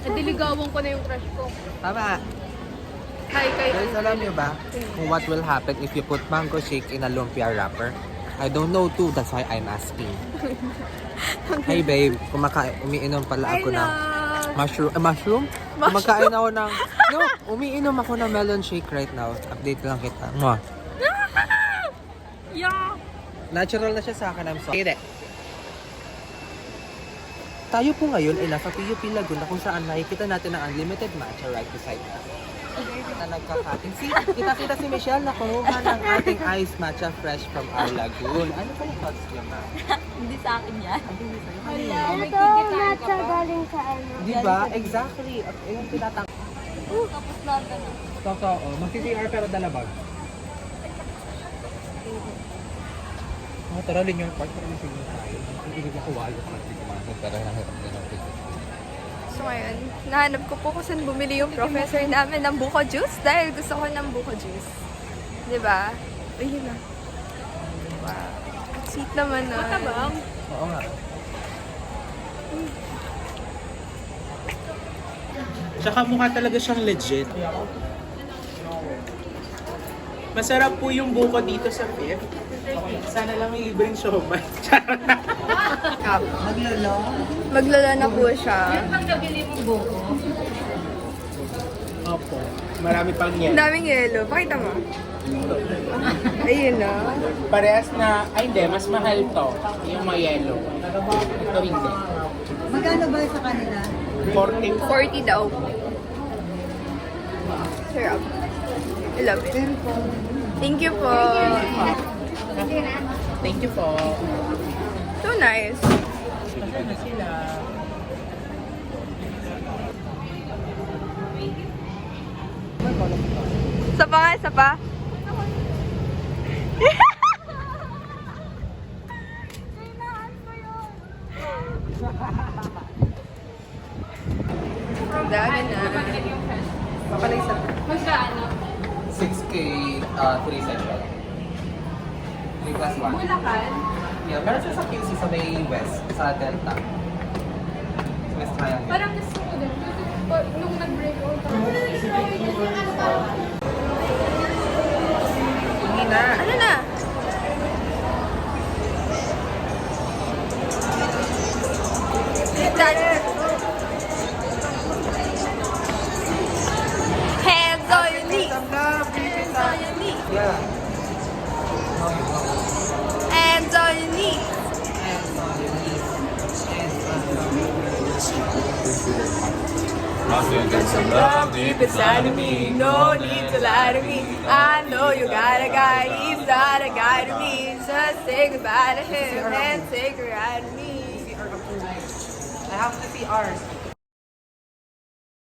Nadiligawan ko na yung crush ko. Tama. Hi, kay Guys, alam niyo ba kung what will happen if you put mango shake in a lumpia wrapper? I don't know too, that's why I'm asking. Hey babe, umiinom pala ako ng mushroom? Kumakain ako ng, no, umiinom ako ng melon shake right now. Update lang kita. Mwah. Yeah. Natural na siya sa akin, I'm sorry. Hindi. Tayo po ngayon ay nasa PUP Laguna kung saan nakikita natin ang unlimited matcha right beside us. Na nagkakating. Kita-kita si Michelle na kumuha ng ating iced matcha fresh from our lagoon. Ano pa yung thoughts niya, ma? Hindi sa akin yan. Ito, matcha galing sa ano. Di ba? Exactly. At yung tinatang... Tapos lahat na. Totoo. Mag-CCR pero dalabag. Tara rin yung part para masigil tayo. Ang ilig ako walo ka. Pero nahirap din ako. So ngayon, nahanap ko po kung saan bumili yung professor namin ng buko juice dahil gusto ko ng buko juice. Diba? Ayun na. Wow. Sweet naman na. Matabang. Oo nga. Tsaka mukha talaga siyang legit. Masarap po yung buko dito sa Fifth. Sana lang may libreng siomay. Maglala na po siya. Opo. Marami pang Ang yan. daming yelo. Pakita mo. Ayun na. Parehas na, ay hindi, mas mahal to. Yung may yellow. Ito hindi. Magkano ba sa kanila? 40. 40 daw. Sarap. I love it. Thank you po. Thank you po. So nice. Na sila. Isa pa nga, isa pa. Ang dami na. Papalay sa Magkano? 6K 3 session. 3 plus 1. Bulacan? Yeah, meron siya sa QC sa may West, sa Delta. Sa West Triangle. Parang gusto ko din. Nung nag-break out. Hindi na. Ano na? Hands on your knees. Hands on your knees. Yeah. Hands on your knees. Got some love deep inside of me. No need to lie to me. I know you got a guy. He's not a guy to me. Just say goodbye to him and say goodbye to me. I have to see ours.